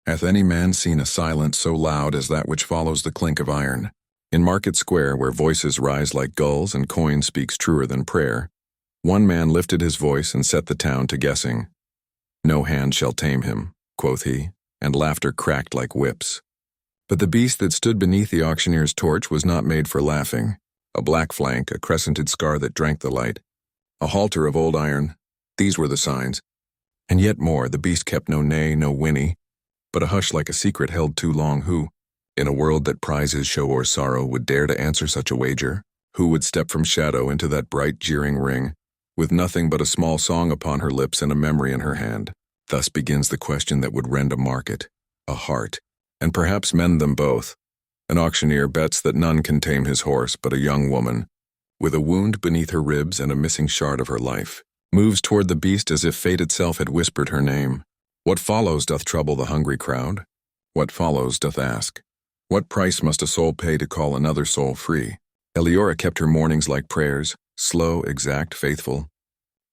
Hath any man seen a silence so loud as that which follows the clink of iron? In Market Square, where voices rise like gulls and coin speaks truer than prayer, one man lifted his voice and set the town to guessing. No hand shall tame him, quoth he, and laughter cracked like whips. But the beast that stood beneath the auctioneer's torch was not made for laughing. A black flank, a crescented scar that drank the light, a halter of old iron, these were the signs. And yet more, the beast kept no neigh, no whinny, but a hush like a secret held too long. Who, in a world that prizes show or sorrow, would dare to answer such a wager? Who would step from shadow into that bright jeering ring, with nothing but a small song upon her lips and a memory in her hand? Thus begins the question that would rend a market, a heart, and perhaps mend them both. An auctioneer bets that none can tame his horse, but a young woman, with a wound beneath her ribs and a missing shard of her life, moves toward the beast as if fate itself had whispered her name. What follows doth trouble the hungry crowd. What follows doth ask, what price must a soul pay to call another soul free? Eleora kept her mornings like prayers, slow, exact, faithful.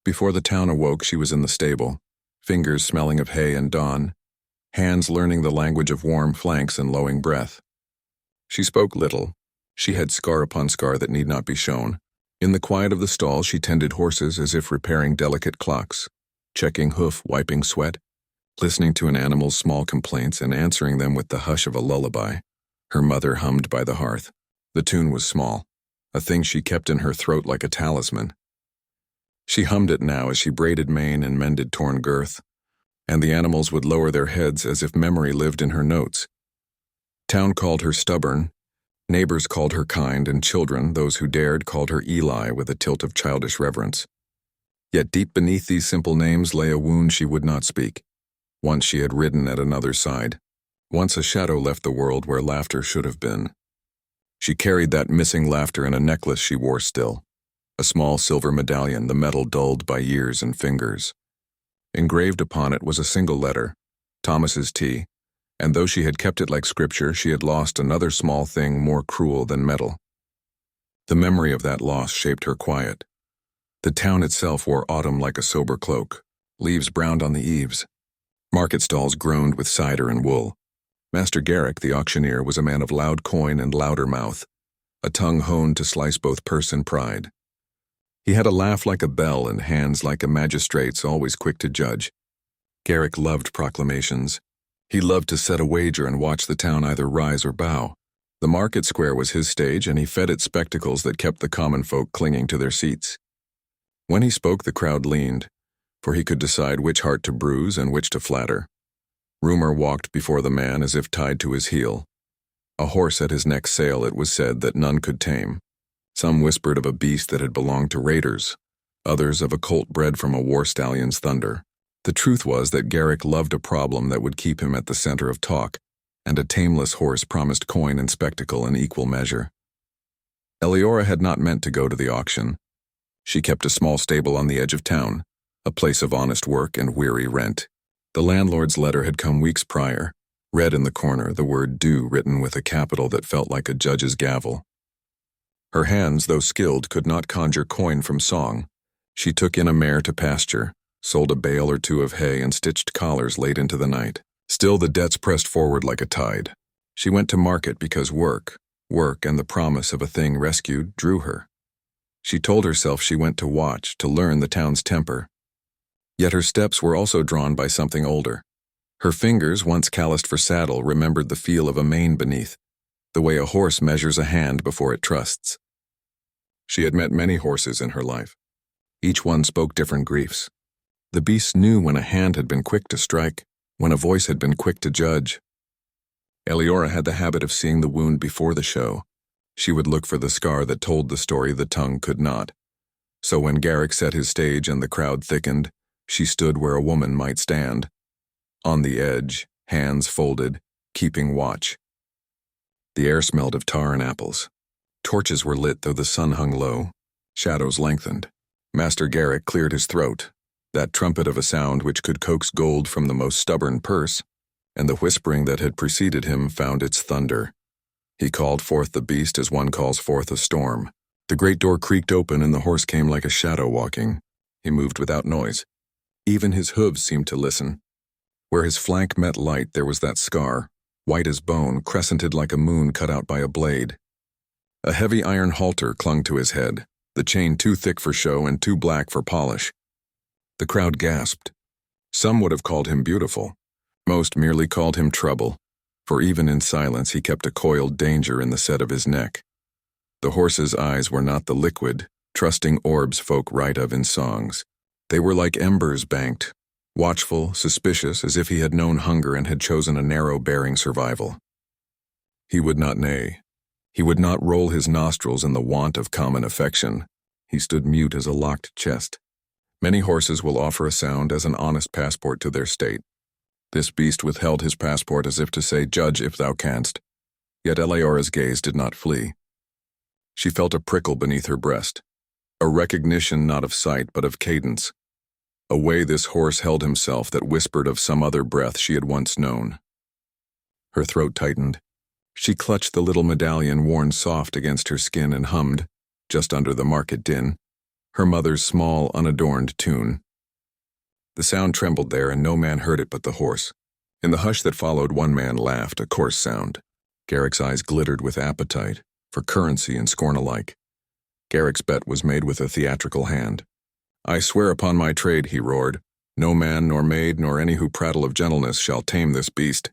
Before the town awoke, she was in the stable, fingers smelling of hay and dawn, hands learning the language of warm flanks and lowing breath. She spoke little. She had scar upon scar that need not be shown. In the quiet of the stall, she tended horses as if repairing delicate clocks, checking hoof, wiping sweat, listening to an animal's small complaints and answering them with the hush of a lullaby. Her mother hummed by the hearth. The tune was small, a thing she kept in her throat like a talisman. She hummed it now as she braided mane and mended torn girth, and the animals would lower their heads as if memory lived in her notes. Town called her stubborn, neighbors called her kind, and children, those who dared, called her Eli with a tilt of childish reverence. Yet deep beneath these simple names lay a wound she would not speak. Once she had ridden at another's side. Once a shadow left the world where laughter should have been. She carried that missing laughter in a necklace she wore still, a small silver medallion, the metal dulled by years and fingers. Engraved upon it was a single letter, Thomas's T, and though she had kept it like scripture, she had lost another small thing more cruel than metal. The memory of that loss shaped her quiet. The town itself wore autumn like a sober cloak, leaves browned on the eaves. Market stalls groaned with cider and wool. Master Garrick, the auctioneer, was a man of loud coin and louder mouth, a tongue honed to slice both purse and pride. He had a laugh like a bell and hands like a magistrate's, always quick to judge. Garrick loved proclamations. He loved to set a wager and watch the town either rise or bow. The market square was his stage, and he fed it spectacles that kept the common folk clinging to their seats. When he spoke, the crowd leaned, for he could decide which heart to bruise and which to flatter. Rumor walked before the man as if tied to his heel. A horse at his neck's sail, it was said, that none could tame. Some whispered of a beast that had belonged to raiders, others of a colt bred from a war stallion's thunder. The truth was that Garrick loved a problem that would keep him at the center of talk, and a tameless horse promised coin and spectacle in equal measure. Eleora had not meant to go to the auction. She kept a small stable on the edge of town, a place of honest work and weary rent. The landlord's letter had come weeks prior, read in the corner, the word due written with a capital that felt like a judge's gavel. Her hands, though skilled, could not conjure coin from song. She took in a mare to pasture, sold a bale or two of hay, and stitched collars late into the night. Still the debts pressed forward like a tide. She went to market because work, and the promise of a thing rescued drew her. She told herself she went to watch, to learn the town's temper. Yet her steps were also drawn by something older. Her fingers, once calloused for saddle, remembered the feel of a mane beneath, the way a horse measures a hand before it trusts. She had met many horses in her life. Each one spoke different griefs. The beast knew when a hand had been quick to strike, when a voice had been quick to judge. Eleora had the habit of seeing the wound before the show. She would look for the scar that told the story the tongue could not. So when Garrick set his stage and the crowd thickened, she stood where a woman might stand, on the edge, hands folded, keeping watch. The air smelled of tar and apples. Torches were lit though the sun hung low. Shadows lengthened. Master Garrick cleared his throat, that trumpet of a sound which could coax gold from the most stubborn purse, and the whispering that had preceded him found its thunder. He called forth the beast as one calls forth a storm. The great door creaked open and the horse came like a shadow walking. He moved without noise. Even his hooves seemed to listen. Where his flank met light, there was that scar, white as bone, crescented like a moon cut out by a blade. A heavy iron halter clung to his head, the chain too thick for show and too black for polish. The crowd gasped. Some would have called him beautiful. Most merely called him trouble, for even in silence he kept a coiled danger in the set of his neck. The horse's eyes were not the liquid, trusting orbs folk write of in songs. They were like embers banked, watchful, suspicious, as if he had known hunger and had chosen a narrow-bearing survival. He would not neigh. He would not roll his nostrils in the want of common affection. He stood mute as a locked chest. Many horses will offer a sound as an honest passport to their state. This beast withheld his passport as if to say, "Judge if thou canst." Yet Eleora's gaze did not flee. She felt a prickle beneath her breast, a recognition not of sight but of cadence, a way this horse held himself that whispered of some other breath she had once known. Her throat tightened. She clutched the little medallion worn soft against her skin and hummed, just under the market din, her mother's small, unadorned tune. The sound trembled there, and no man heard it but the horse. In the hush that followed, one man laughed, a coarse sound. Garrick's eyes glittered with appetite, for currency and scorn alike. Garrick's bet was made with a theatrical hand. "I swear upon my trade," he roared, "no man nor maid nor any who prattle of gentleness shall tame this beast.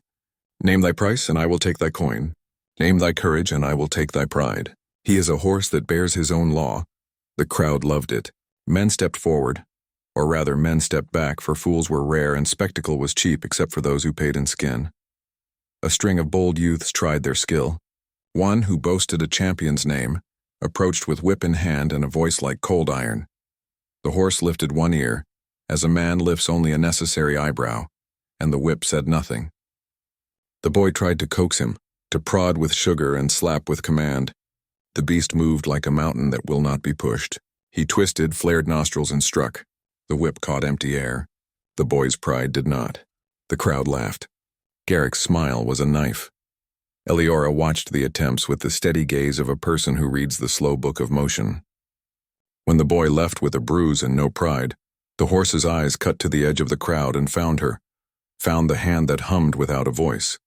Name thy price, and I will take thy coin. Name thy courage, and I will take thy pride. He is a horse that bears his own law." The crowd loved it. Men stepped forward, or rather men stepped back, for fools were rare and spectacle was cheap except for those who paid in skin. A string of bold youths tried their skill. One, who boasted a champion's name, approached with whip in hand and a voice like cold iron. The horse lifted one ear, as a man lifts only a necessary eyebrow, and the whip said nothing. The boy tried to coax him, to prod with sugar and slap with command. The beast moved like a mountain that will not be pushed. He twisted, flared nostrils, and struck. The whip caught empty air. The boy's pride did not. The crowd laughed. Garrick's smile was a knife. Eleora watched the attempts with the steady gaze of a person who reads the slow book of motion. When the boy left with a bruise and no pride, the horse's eyes cut to the edge of the crowd and found her, found the hand that hummed without a voice.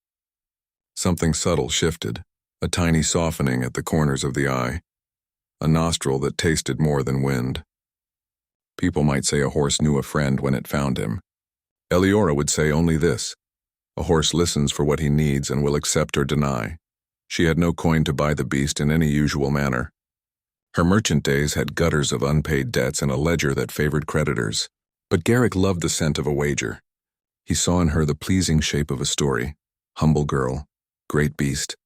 Something subtle shifted, a tiny softening at the corners of the eye, a nostril that tasted more than wind. People might say a horse knew a friend when it found him. Eleora would say only this: a horse listens for what he needs and will accept or deny. She had no coin to buy the beast in any usual manner. Her merchant days had gutters of unpaid debts and a ledger that favored creditors. But Garrick loved the scent of a wager. He saw in her the pleasing shape of a story, humble girl, great beast,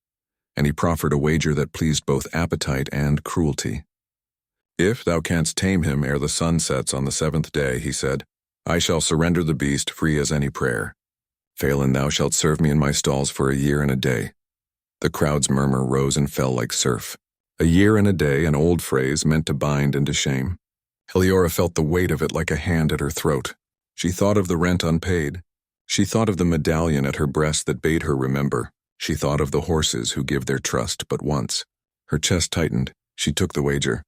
and he proffered a wager that pleased both appetite and cruelty. "If thou canst tame him ere the sun sets on the 7th day," he said, "I shall surrender the beast free as any prayer. Fail, and thou shalt serve me in my stalls for a year and a day." The crowd's murmur rose and fell like surf. A year and a day, an old phrase meant to bind and to shame. Eleora felt the weight of it like a hand at her throat. She thought of the rent unpaid. She thought of the medallion at her breast that bade her remember. She thought of the horses who give their trust but once. Her chest tightened. She took the wager.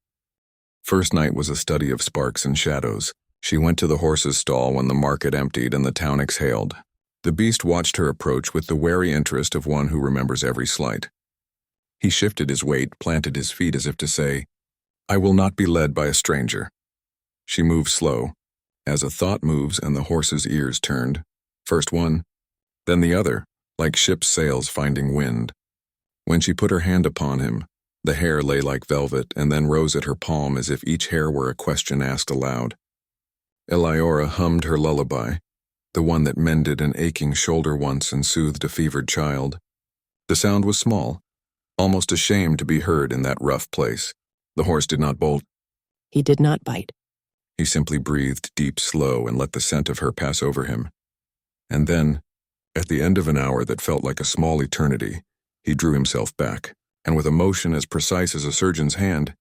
First night was a study of sparks and shadows. She went to the horse's stall when the market emptied and the town exhaled. The beast watched her approach with the wary interest of one who remembers every slight. He shifted his weight, planted his feet as if to say, "I will not be led by a stranger." She moved slow, as a thought moves, and the horse's ears turned. First one, then the other, like ship's sails finding wind. When she put her hand upon him, the hair lay like velvet and then rose at her palm as if each hair were a question asked aloud. Eleora hummed her lullaby, the one that mended an aching shoulder once and soothed a fevered child. The sound was small, almost a shame to be heard in that rough place. The horse did not bolt. He did not bite. He simply breathed deep, slow, and let the scent of her pass over him. And then, at the end of an hour that felt like a small eternity, he drew himself back, and with a motion as precise as a surgeon's hand,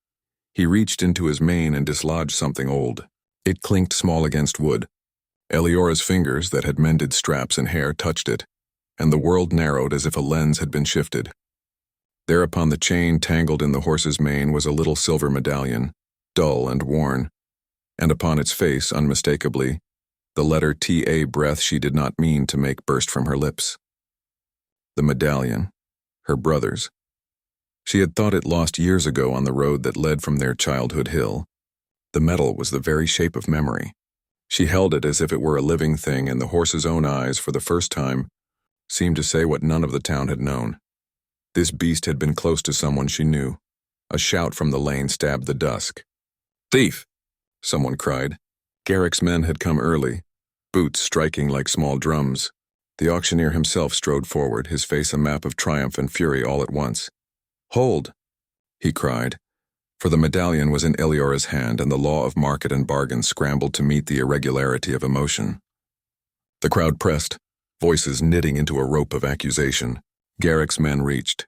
he reached into his mane and dislodged something old. It clinked small against wood. Eleora's fingers that had mended straps and hair touched it, and the world narrowed as if a lens had been shifted. There upon the chain tangled in the horse's mane was a little silver medallion, dull and worn, and upon its face, unmistakably, The letter T-A breath she did not mean to make burst from her lips. The medallion, her brother's. She had thought it lost years ago on the road that led from their childhood hill. The metal was the very shape of memory. She held it as if it were a living thing, and the horse's own eyes, for the first time, seemed to say what none of the town had known. This beast had been close to someone she knew. A shout from the lane stabbed the dusk. "Thief!" someone cried. Garrick's men had come early, boots striking like small drums. The auctioneer himself strode forward, his face a map of triumph and fury all at once. "Hold!" he cried, for the medallion was in Eliora's hand, and the law of market and bargain scrambled to meet the irregularity of emotion. The crowd pressed, voices knitting into a rope of accusation. Garrick's men reached.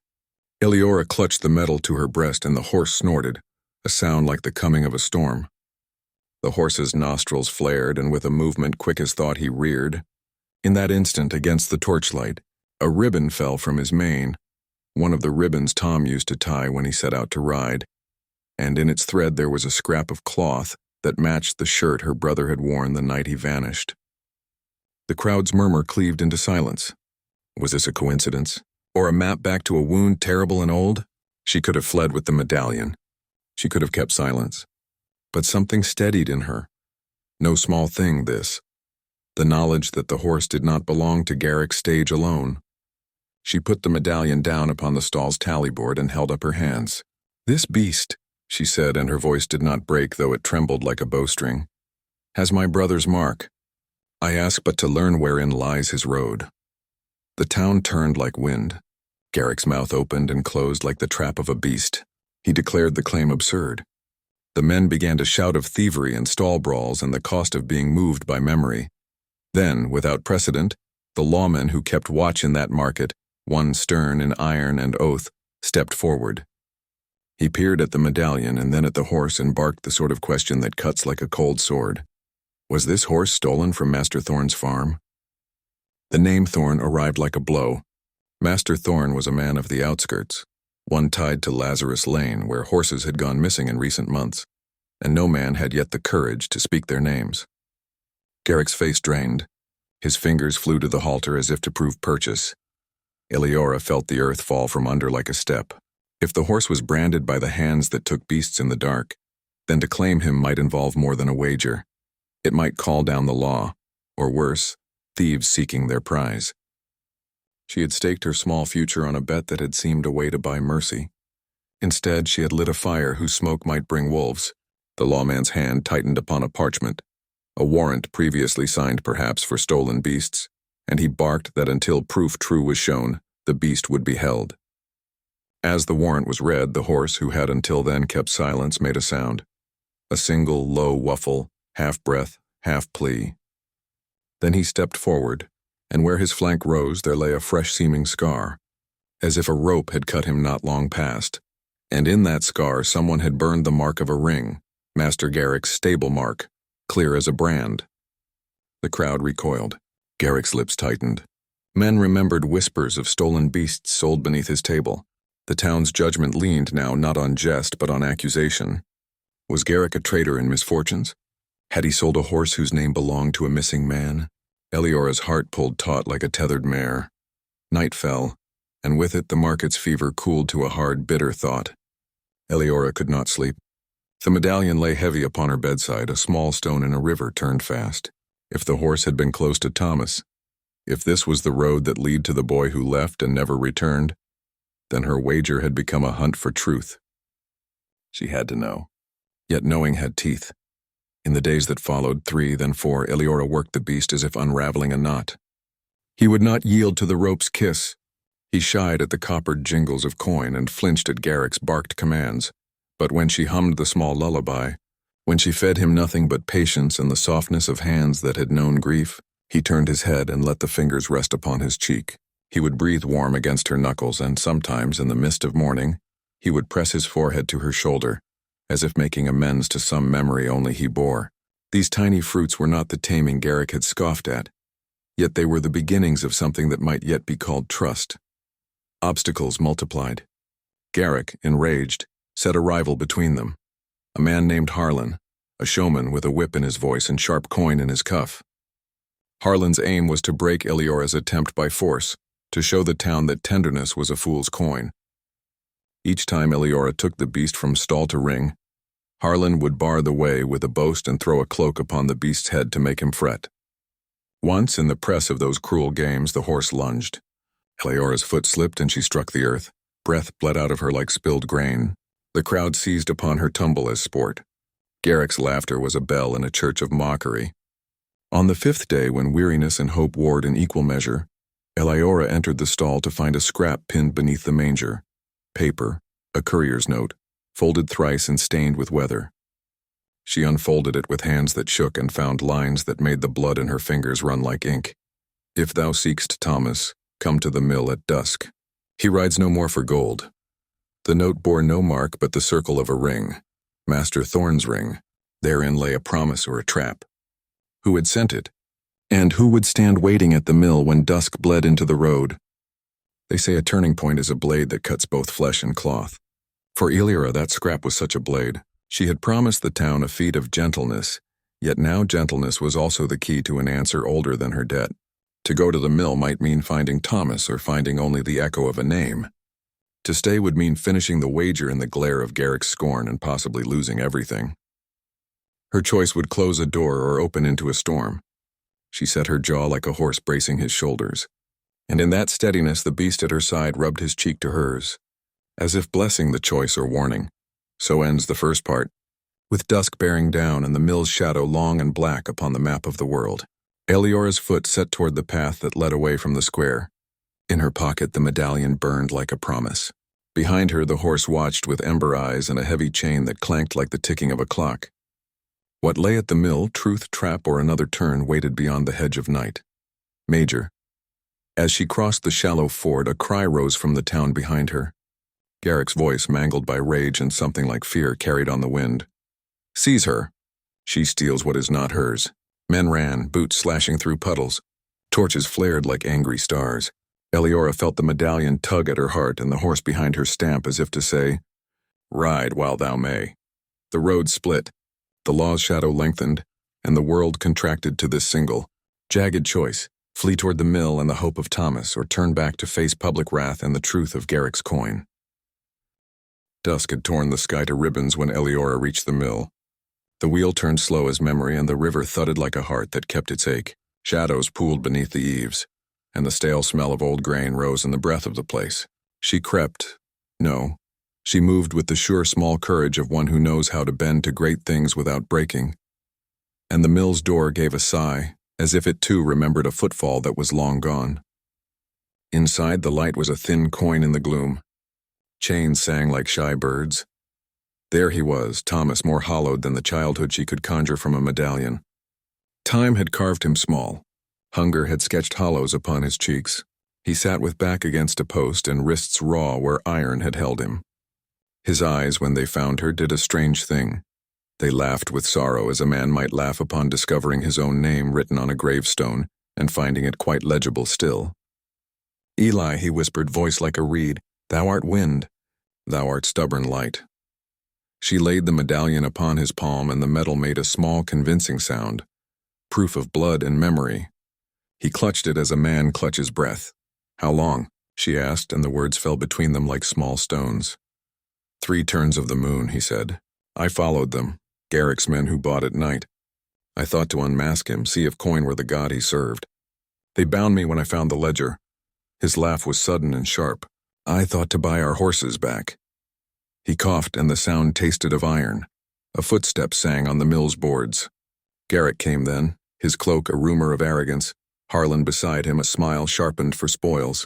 Eliora clutched the metal to her breast, and the horse snorted, a sound like the coming of a storm. The horse's nostrils flared, and with a movement quick as thought he reared. In that instant, against the torchlight, a ribbon fell from his mane, one of the ribbons Tom used to tie when he set out to ride, and in its thread there was a scrap of cloth that matched the shirt her brother had worn the night he vanished. The crowd's murmur cleaved into silence. Was this a coincidence? Or a map back to a wound terrible and old? She could have fled with the medallion. She could have kept silence. But something steadied in her. No small thing, this. The knowledge that the horse did not belong to Garrick's stage alone. She put the medallion down upon the stall's tallyboard and held up her hands. "This beast," she said, and her voice did not break, though it trembled like a bowstring, "has my brother's mark. I ask but to learn wherein lies his road." The town turned like wind. Garrick's mouth opened and closed like the trap of a beast. He declared the claim absurd. The men began to shout of thievery and stall brawls and the cost of being moved by memory. Then, without precedent, the lawmen who kept watch in that market, one stern in iron and oath, stepped forward. He peered at the medallion and then at the horse and barked the sort of question that cuts like a cold sword. Was this horse stolen from Master Thorne's farm? The name Thorne arrived like a blow. Master Thorne was a man of the outskirts, one tied to Lazarus Lane, where horses had gone missing in recent months, and no man had yet the courage to speak their names. Garrick's face drained. His fingers flew to the halter as if to prove purchase. Eliora felt the earth fall from under like a step. If the horse was branded by the hands that took beasts in the dark, then to claim him might involve more than a wager. It might call down the law, or worse, thieves seeking their prize. She had staked her small future on a bet that had seemed a way to buy mercy. Instead, she had lit a fire whose smoke might bring wolves. The lawman's hand tightened upon a parchment, a warrant previously signed perhaps for stolen beasts, and he barked that until proof true was shown, the beast would be held. As the warrant was read, the horse, who had until then kept silence, made a sound. A single low whuffle, half breath, half plea. Then he stepped forward, and where his flank rose there lay a fresh-seeming scar, as if a rope had cut him not long past, and in that scar someone had burned the mark of a ring, Master Garrick's stable mark, clear as a brand. The crowd recoiled. Garrick's lips tightened. Men remembered whispers of stolen beasts sold beneath his table. The town's judgment leaned now not on jest but on accusation. Was Garrick a traitor in misfortunes? Had he sold a horse whose name belonged to a missing man? Eliora's heart pulled taut like a tethered mare. Night fell, and with it the market's fever cooled to a hard, bitter thought. Eliora could not sleep. The medallion lay heavy upon her bedside, a small stone in a river turned fast. If the horse had been close to Thomas, if this was the road that led to the boy who left and never returned, then her wager had become a hunt for truth. She had to know. Yet knowing had teeth. In the days that followed, 3, then 4, Eliora worked the beast as if unraveling a knot. He would not yield to the rope's kiss. He shied at the coppered jingles of coin and flinched at Garrick's barked commands. But when she hummed the small lullaby, when she fed him nothing but patience and the softness of hands that had known grief, he turned his head and let the fingers rest upon his cheek. He would breathe warm against her knuckles, and sometimes, in the mist of morning, he would press his forehead to her shoulder, as if making amends to some memory only he bore. These tiny fruits were not the taming Garrick had scoffed at, yet they were the beginnings of something that might yet be called trust. Obstacles multiplied. Garrick, enraged, set a rival between them, a man named Harlan, a showman with a whip in his voice and sharp coin in his cuff. Harlan's aim was to break Eleora's attempt by force, to show the town that tenderness was a fool's coin. Each time Eleora took the beast from stall to ring, Harlan would bar the way with a boast and throw a cloak upon the beast's head to make him fret. Once, in the press of those cruel games, the horse lunged. Eleora's foot slipped and she struck the earth. Breath bled out of her like spilled grain. The crowd seized upon her tumble as sport. Garrick's laughter was a bell in a church of mockery. On the fifth day, when weariness and hope warred in equal measure, Eleora entered the stall to find a scrap pinned beneath the manger. Paper, a courier's note, folded thrice and stained with weather. She unfolded it with hands that shook and found lines that made the blood in her fingers run like ink. If thou seek'st Thomas, come to the mill at dusk. He rides no more for gold. The note bore no mark but the circle of a ring, Master Thorne's ring. Therein lay a promise or a trap. Who had sent it? And who would stand waiting at the mill when dusk bled into the road? They say a turning point is a blade that cuts both flesh and cloth. For Eleora, that scrap was such a blade. She had promised the town a feat of gentleness, yet now gentleness was also the key to an answer older than her debt. To go to the mill might mean finding Thomas or finding only the echo of a name. To stay would mean finishing the wager in the glare of Garrick's scorn and possibly losing everything. Her choice would close a door or open into a storm. She set her jaw like a horse bracing his shoulders, and in that steadiness the beast at her side rubbed his cheek to hers, as if blessing the choice or warning. So ends the first part, with dusk bearing down and the mill's shadow long and black upon the map of the world. Eleora's foot set toward the path that led away from the square. In her pocket the medallion burned like a promise. Behind her the horse watched with ember eyes and a heavy chain that clanked like the ticking of a clock. What lay at the mill, truth, trap, or another turn, waited beyond the hedge of night. Major. As she crossed the shallow ford, a cry rose from the town behind her. Garrick's voice, mangled by rage and something like fear, carried on the wind. Seize her. She steals what is not hers. Men ran, boots slashing through puddles. Torches flared like angry stars. Eleora felt the medallion tug at her heart and the horse behind her stamp as if to say, Ride while thou may. The road split. The law's shadow lengthened, and the world contracted to this single, jagged choice: flee toward the mill and the hope of Thomas, or turn back to face public wrath and the truth of Garrick's coin. Dusk had torn the sky to ribbons when Eleora reached the mill. The wheel turned slow as memory, and the river thudded like a heart that kept its ache. Shadows pooled beneath the eaves, and the stale smell of old grain rose in the breath of the place. She crept. No. She moved with the sure small courage of one who knows how to bend to great things without breaking. And the mill's door gave a sigh, as if it too remembered a footfall that was long gone. Inside, the light was a thin coin in the gloom. Chains sang like shy birds. There he was, Thomas, more hollowed than the childhood she could conjure from a medallion. Time had carved him small. Hunger had sketched hollows upon his cheeks. He sat with back against a post and wrists raw where iron had held him. His eyes, when they found her, did a strange thing. They laughed with sorrow as a man might laugh upon discovering his own name written on a gravestone and finding it quite legible still. Eli, he whispered, voice like a reed, thou art wind, thou art stubborn light. She laid the medallion upon his palm, and the metal made a small, convincing sound, proof of blood and memory. He clutched it as a man clutches breath. How long? She asked, and the words fell between them like small stones. 3 turns of the moon, he said. I followed them, Garrick's men who bought at night. I thought to unmask him, see if coin were the god he served. They bound me when I found the ledger. His laugh was sudden and sharp. I thought to buy our horses back. He coughed, and the sound tasted of iron. A footstep sang on the mill's boards. Garrick came then, his cloak a rumor of arrogance, Harlan beside him, a smile sharpened for spoils.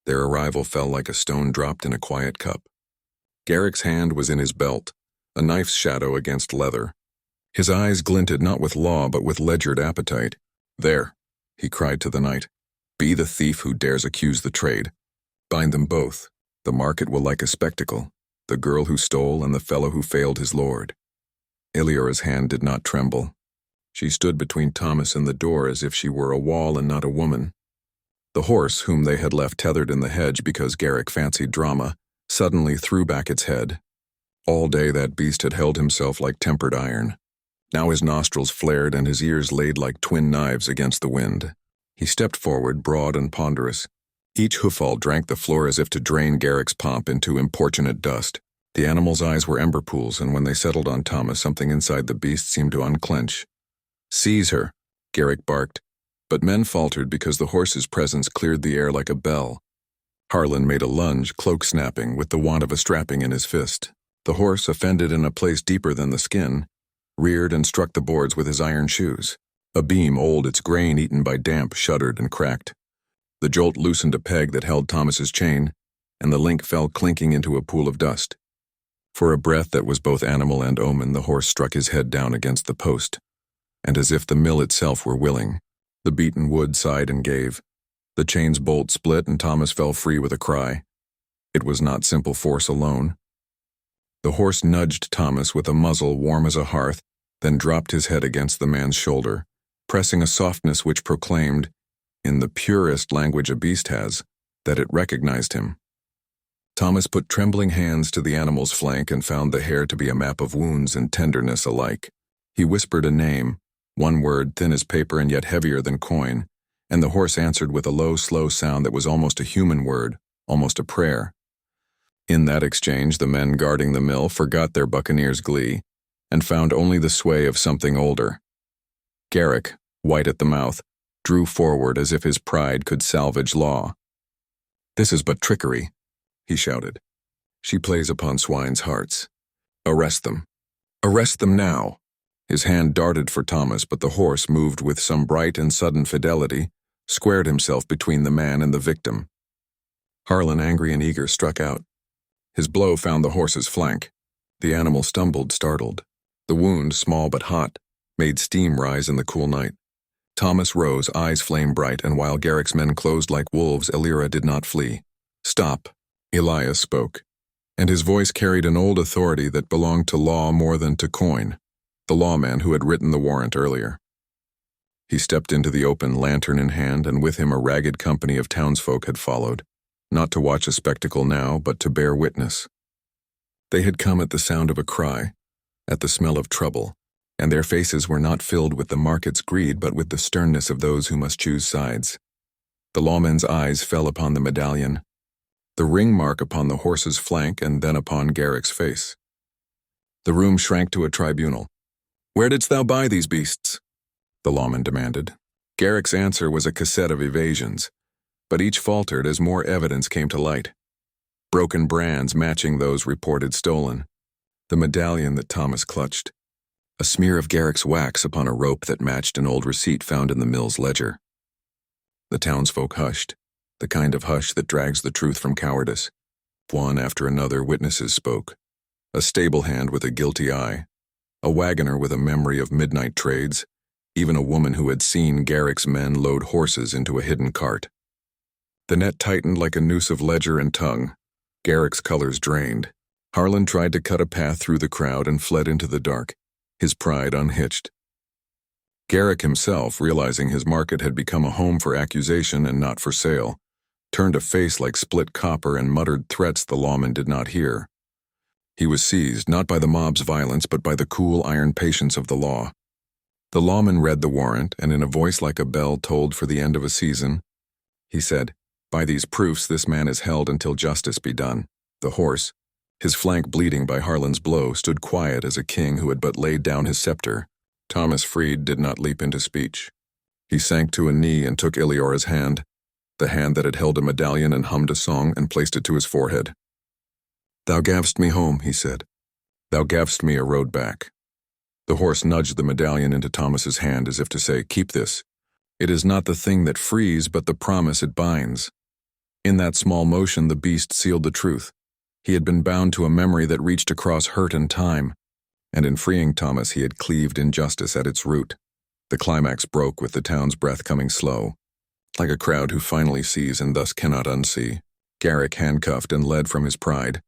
Their arrival fell like a stone dropped in a quiet cup. Garrick's hand was in his belt, a knife's shadow against leather. His eyes glinted not with law but with ledgered appetite. There, he cried to the night, be the thief who dares accuse the trade. Bind them both. The market will like a spectacle, the girl who stole and the fellow who failed his lord. Eleora's hand did not tremble. She stood between Thomas and the door as if she were a wall and not a woman. The horse, whom they had left tethered in the hedge because Garrick fancied drama, suddenly threw back its head. All day that beast had held himself like tempered iron. Now his nostrils flared and his ears laid like twin knives against the wind. He stepped forward, broad and ponderous. Each hoofall drank the floor as if to drain Garrick's pomp into importunate dust. The animal's eyes were ember pools, and when they settled on Thomas, something inside the beast seemed to unclench. "Seize her," Garrick barked, but men faltered because the horse's presence cleared the air like a bell. Harlan made a lunge, cloak snapping, with the wand of a strapping in his fist. The horse, offended in a place deeper than the skin, reared and struck the boards with his iron shoes. A beam, old, its grain eaten by damp, shuddered and cracked. The jolt loosened a peg that held Thomas's chain, and the link fell clinking into a pool of dust. For a breath that was both animal and omen, the horse struck his head down against the post, and as if the mill itself were willing, the beaten wood sighed and gave. The chain's bolt split and Thomas fell free with a cry. It was not simple force alone. The horse nudged Thomas with a muzzle warm as a hearth, then dropped his head against the man's shoulder, pressing a softness which proclaimed, in the purest language a beast has, that it recognized him. Thomas put trembling hands to the animal's flank and found the hair to be a map of wounds and tenderness alike. He whispered a name, one word thin as paper and yet heavier than coin, and the horse answered with a low, slow sound that was almost a human word, almost a prayer. In that exchange, the men guarding the mill forgot their buccaneer's glee and found only the sway of something older. Garrick, white at the mouth, drew forward as if his pride could salvage law. "This is but trickery," he shouted. "She plays upon swine's hearts. Arrest them. Arrest them now." His hand darted for Thomas, but the horse, moved with some bright and sudden fidelity, squared himself between the man and the victim. Harlan, angry and eager, struck out. His blow found the horse's flank. The animal stumbled, startled. The wound, small but hot, made steam rise in the cool night. Thomas rose, eyes flame bright, and while Garrick's men closed like wolves, Elira did not flee. "Stop," Elias spoke, and his voice carried an old authority that belonged to law more than to coin, the lawman who had written the warrant earlier. He stepped into the open, lantern in hand, and with him a ragged company of townsfolk had followed, not to watch a spectacle now, but to bear witness. They had come at the sound of a cry, at the smell of trouble, and their faces were not filled with the market's greed but with the sternness of those who must choose sides. The lawman's eyes fell upon the medallion, the ring mark upon the horse's flank, and then upon Garrick's face. The room shrank to a tribunal. "Where didst thou buy these beasts?" the lawman demanded. Garrick's answer was a cassette of evasions, but each faltered as more evidence came to light. Broken brands matching those reported stolen. The medallion that Thomas clutched. A smear of Garrick's wax upon a rope that matched an old receipt found in the mill's ledger. The townsfolk hushed, the kind of hush that drags the truth from cowardice. One after another, witnesses spoke. A stable hand with a guilty eye, a wagoner with a memory of midnight trades, even a woman who had seen Garrick's men load horses into a hidden cart. The net tightened like a noose of ledger and tongue. Garrick's colors drained. Harlan tried to cut a path through the crowd and fled into the dark, his pride unhitched. Garrick himself, realizing his market had become a home for accusation and not for sale, turned a face like split copper and muttered threats the lawman did not hear. He was seized not by the mob's violence but by the cool iron patience of the law. The lawman read the warrant, and in a voice like a bell tolled for the end of a season, he said, "By these proofs this man is held until justice be done." The horse, his flank bleeding by Harlan's blow, stood quiet as a king who had but laid down his scepter. Thomas Freed did not leap into speech. He sank to a knee and took Iliora's hand, the hand that had held a medallion and hummed a song, and placed it to his forehead. "Thou gav'st me home," he said. "Thou gav'st me a road back." The horse nudged the medallion into Thomas's hand as if to say, "Keep this. It is not the thing that frees, but the promise it binds." In that small motion the beast sealed the truth. He had been bound to a memory that reached across hurt and time, and in freeing Thomas he had cleaved injustice at its root. The climax broke with the town's breath coming slow, like a crowd who finally sees and thus cannot unsee. Garrick, handcuffed and led from his pride,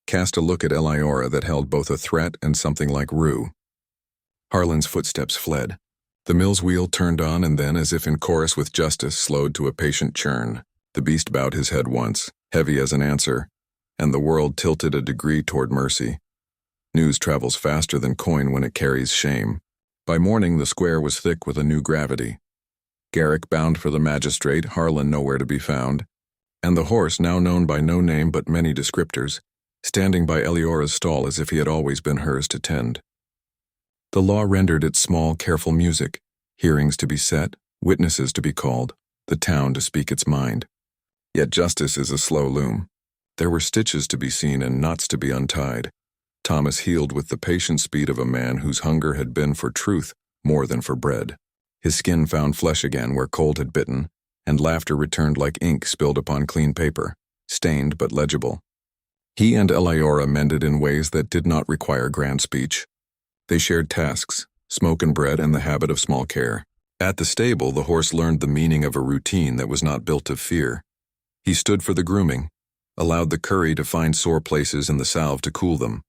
cast a look at Eliora that held both a threat and something like rue. Harlan's footsteps fled. The mill's wheel turned on and then, as if in chorus with justice, slowed to a patient churn. The beast bowed his head once, heavy as an answer, and the world tilted a degree toward mercy. News travels faster than coin when it carries shame. By morning, the square was thick with a new gravity. Garrick bound for the magistrate, Harlan nowhere to be found, and the horse, now known by no name but many descriptors, standing by Eliora's stall as if he had always been hers to tend. The law rendered its small, careful music, hearings to be set, witnesses to be called, the town to speak its mind. Yet justice is a slow loom. There were stitches to be seen and knots to be untied. Thomas healed with the patient speed of a man whose hunger had been for truth more than for bread. His skin found flesh again where cold had bitten, and laughter returned like ink spilled upon clean paper, stained but legible. He and Eliora mended in ways that did not require grand speech. They shared tasks, smoke and bread, and the habit of small care. At the stable, the horse learned the meaning of a routine that was not built of fear. He stood for the grooming, allowed the curry to find sore places and the salve to cool them.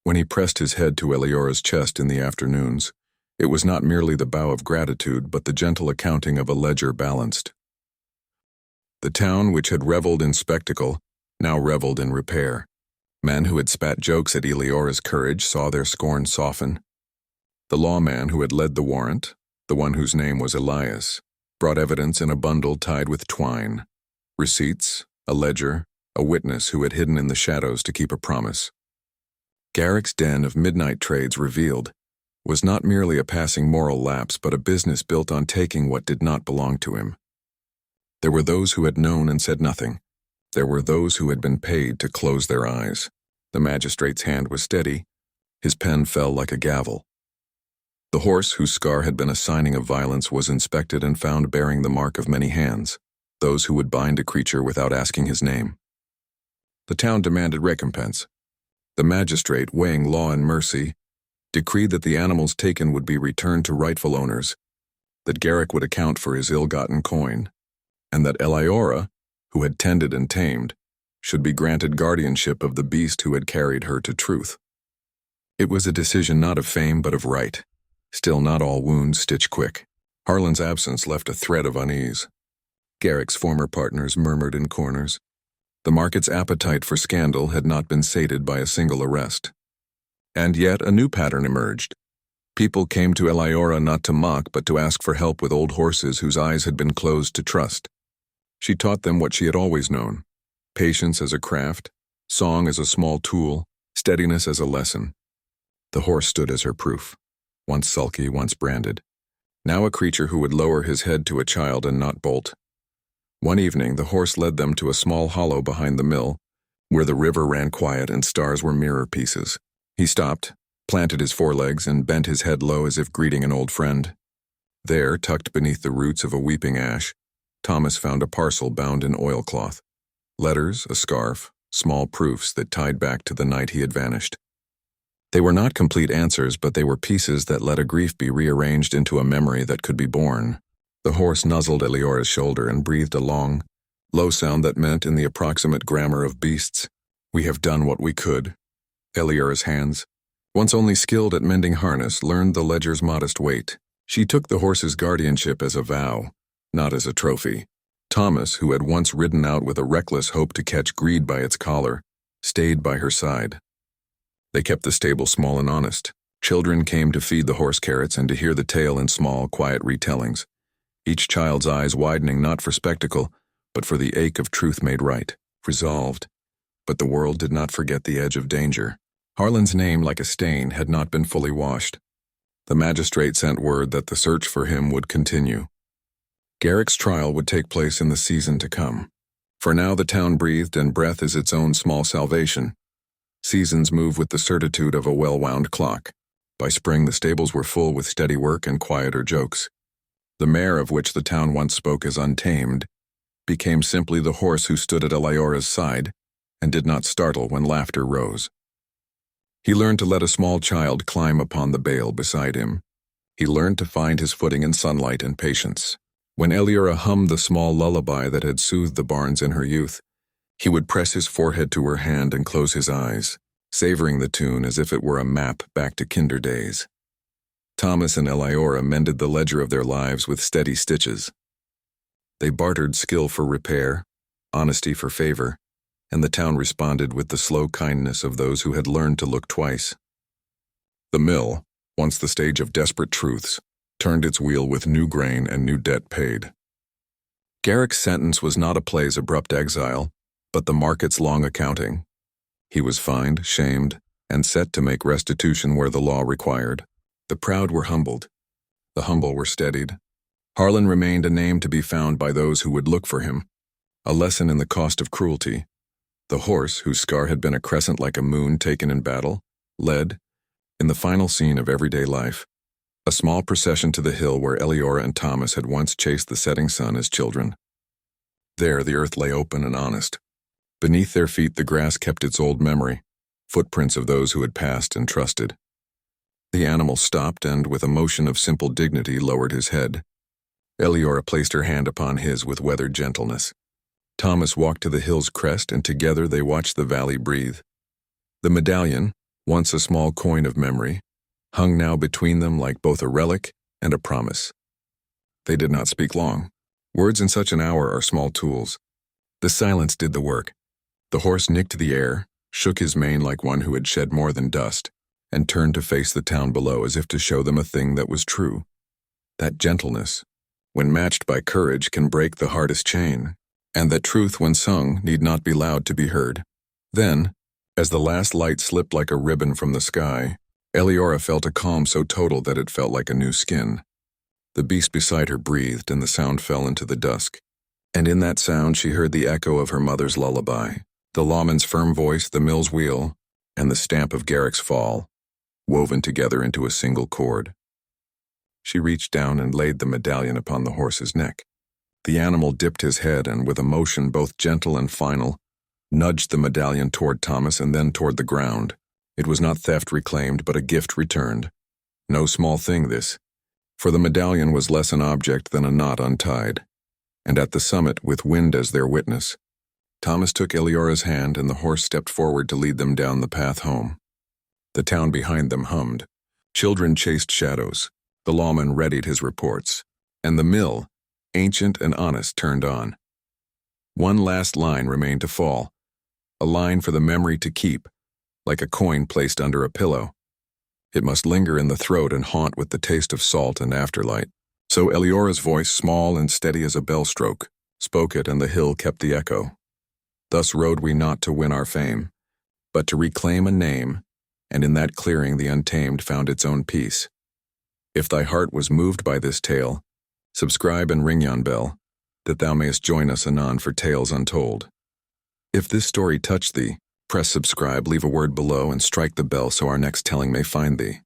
When he pressed his head to Eliora's chest in the afternoons, it was not merely the bow of gratitude but the gentle accounting of a ledger balanced. The town, which had reveled in spectacle, now reveled in repair. Men who had spat jokes at Eliora's courage saw their scorn soften. The lawman who had led the warrant, the one whose name was Elias, brought evidence in a bundle tied with twine. Receipts, a ledger, a witness who had hidden in the shadows to keep a promise. Garrick's den of midnight trades revealed was not merely a passing moral lapse but a business built on taking what did not belong to him. There were those who had known and said nothing. There were those who had been paid to close their eyes. The magistrate's hand was steady. His pen fell like a gavel. The horse, whose scar had been a signing of violence, was inspected and found bearing the mark of many hands, those who would bind a creature without asking his name. The town demanded recompense. The magistrate, weighing law and mercy, decreed that the animals taken would be returned to rightful owners, that Garrick would account for his ill-gotten coin, and that Eliora, who had tended and tamed, should be granted guardianship of the beast who had carried her to truth. It was a decision not of fame but of right. Still, not all wounds stitch quick. Harlan's absence left a thread of unease. Garrick's former partners murmured in corners. The market's appetite for scandal had not been sated by a single arrest. And yet a new pattern emerged. People came to Eliora not to mock but to ask for help with old horses whose eyes had been closed to trust. She taught them what she had always known: patience as a craft, song as a small tool, steadiness as a lesson. The horse stood as her proof. Once sulky, once branded. Now a creature who would lower his head to a child and not bolt. One evening, the horse led them to a small hollow behind the mill, where the river ran quiet and stars were mirror pieces. He stopped, planted his forelegs, and bent his head low as if greeting an old friend. There, tucked beneath the roots of a weeping ash, Thomas found a parcel bound in oilcloth. Letters, a scarf, small proofs that tied back to the night he had vanished. They were not complete answers, but they were pieces that let a grief be rearranged into a memory that could be born. The horse nuzzled Eliora's shoulder and breathed a long, low sound that meant, in the approximate grammar of beasts, "We have done what we could." Eliora's hands, once only skilled at mending harness, learned the ledger's modest weight. She took the horse's guardianship as a vow, not as a trophy. Thomas, who had once ridden out with a reckless hope to catch greed by its collar, stayed by her side. They kept the stable small and honest. Children came to feed the horse carrots and to hear the tale in small, quiet retellings, each child's eyes widening not for spectacle, but for the ache of truth made right, resolved. But the world did not forget the edge of danger. Harlan's name, like a stain, had not been fully washed. The magistrate sent word that the search for him would continue. Garrick's trial would take place in the season to come. For now the town breathed, and breath is its own small salvation. Seasons move with the certitude of a well-wound clock. By spring the stables were full with steady work and quieter jokes. The mare, of which the town once spoke as untamed, became simply the horse who stood at Eliora's side and did not startle when laughter rose. He learned to let a small child climb upon the bale beside him. He learned to find his footing in sunlight and patience. When Eliora hummed the small lullaby that had soothed the barns in her youth, he would press his forehead to her hand and close his eyes, savoring the tune as if it were a map back to kinder days. Thomas and Eliora mended the ledger of their lives with steady stitches. They bartered skill for repair, honesty for favor, and the town responded with the slow kindness of those who had learned to look twice. The mill, once the stage of desperate truths, turned its wheel with new grain and new debt paid. Garrick's sentence was not a play's abrupt exile, but the market's long accounting. He was fined, shamed, and set to make restitution where the law required. The proud were humbled. The humble were steadied. Harlan remained a name to be found by those who would look for him, a lesson in the cost of cruelty. The horse, whose scar had been a crescent like a moon taken in battle, led, in the final scene of everyday life, a small procession to the hill where Eleora and Thomas had once chased the setting sun as children. There the earth lay open and honest. Beneath their feet the grass kept its old memory, footprints of those who had passed and trusted. The animal stopped and, with a motion of simple dignity, lowered his head. Eleora placed her hand upon his with weathered gentleness. Thomas walked to the hill's crest, and together they watched the valley breathe. The medallion, once a small coin of memory, hung now between them like both a relic and a promise. They did not speak long. Words in such an hour are small tools. The silence did the work. The horse nicked the air, shook his mane like one who had shed more than dust, and turned to face the town below as if to show them a thing that was true. That gentleness, when matched by courage, can break the hardest chain, and that truth, when sung, need not be loud to be heard. Then, as the last light slipped like a ribbon from the sky, Eleora felt a calm so total that it felt like a new skin. The beast beside her breathed, and the sound fell into the dusk. And in that sound she heard the echo of her mother's lullaby, the lawman's firm voice, the mill's wheel, and the stamp of Garrick's fall, woven together into a single chord. She reached down and laid the medallion upon the horse's neck. The animal dipped his head and, with a motion both gentle and final, nudged the medallion toward Thomas and then toward the ground. It was not theft reclaimed, but a gift returned. No small thing, this, for the medallion was less an object than a knot untied. And at the summit, with wind as their witness, Thomas took Eleora's hand, and the horse stepped forward to lead them down the path home. The town behind them hummed. Children chased shadows. The lawman readied his reports. And the mill, ancient and honest, turned on. One last line remained to fall, a line for the memory to keep, like a coin placed under a pillow. It must linger in the throat and haunt with the taste of salt and afterlight. So Eleora's voice, small and steady as a bell stroke, spoke it, and the hill kept the echo. Thus rode we not to win our fame, but to reclaim a name, and in that clearing the untamed found its own peace. If thy heart was moved by this tale, subscribe and ring yon bell, that thou mayest join us anon for tales untold. If this story touched thee, press subscribe, leave a word below, and strike the bell so our next telling may find thee.